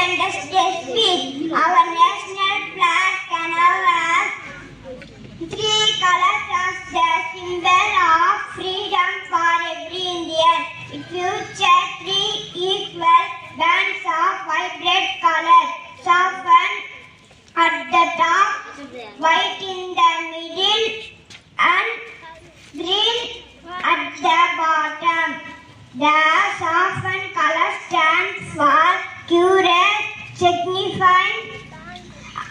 Independence Day speech. Our national flag can have three colors as the symbol of freedom for every Indian. It features three equal bands of vibrant colors, softened at the top, white in the middle, and green at the bottom. The softened color stands for courage, signifying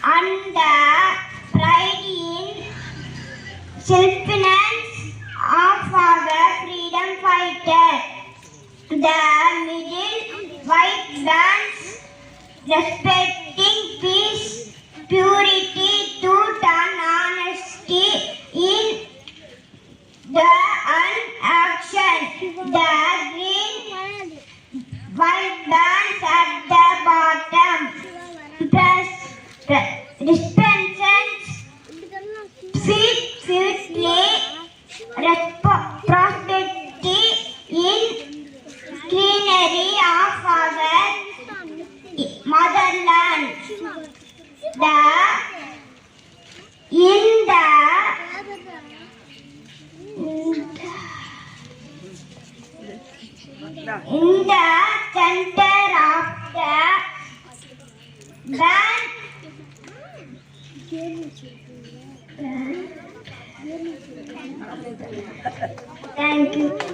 and the pride in selflessness of our freedom fighters. The middle white bands respecting peace, purity, truth and honesty in the action. The green white bands at the bottom represents sweetly prosperity in greenery of our motherland. In the center of the band, thank you.